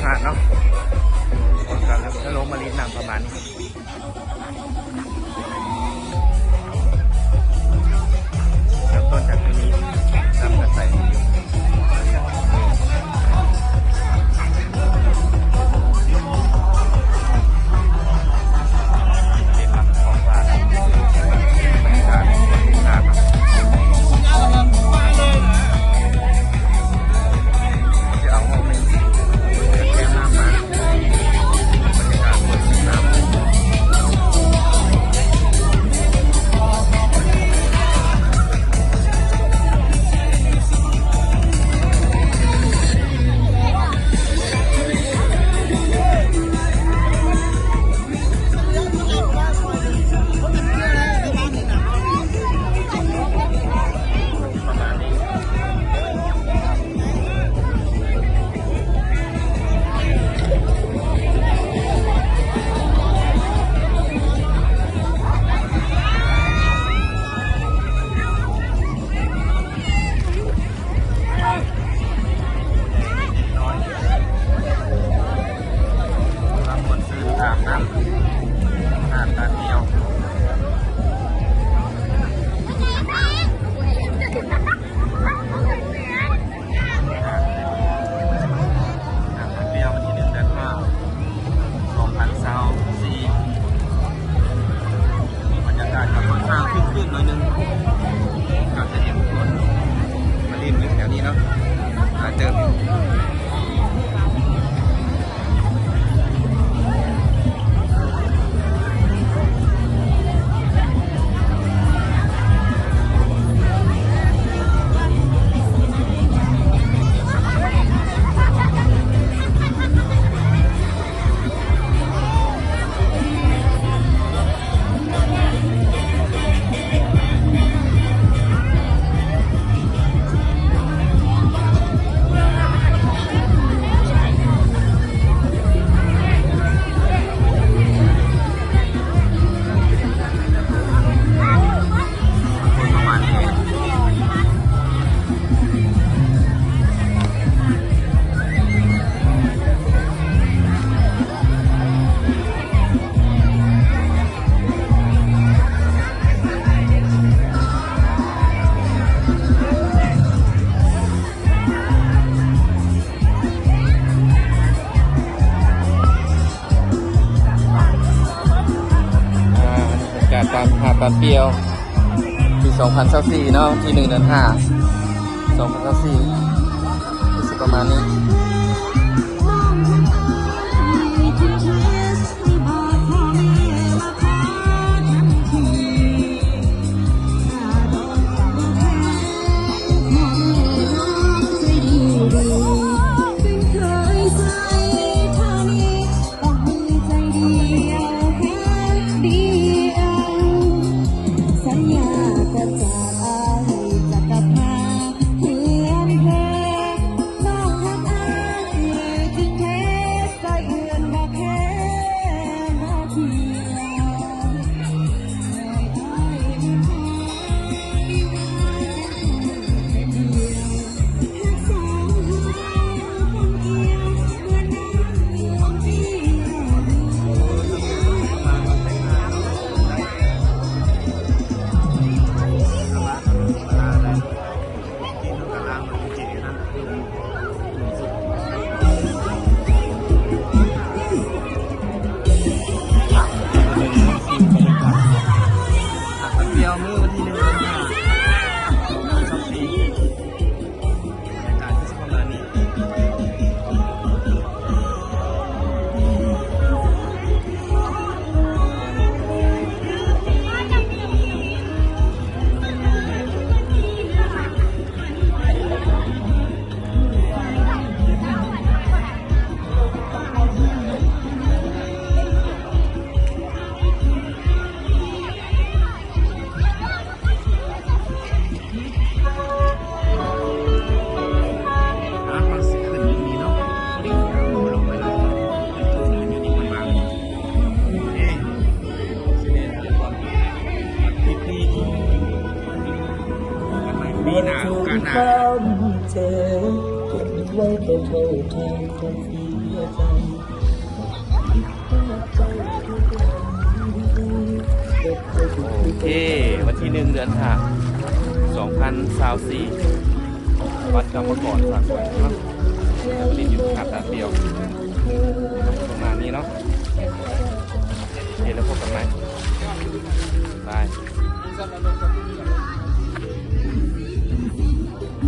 หาดเนาะการแล้วลงมาลิ้นน้ำประมาณนี้เริ่มต้นจากตัวนี้นำกระใส่ตามหาดตาเปียวปี2024เนาะที่1 เดือน 5 2024รู้สึกประมาณนี้ปีหน้าโอกาสหน้า เก็บไว้เป็นเท่าทาน โอเควันที่1 เดือน2024วัดกรรมกรฝากไว้เนาะผลิตอยู่หาดตาเดียวประมาณนี้เนาะโอเคแล้วพบกันไหมบาย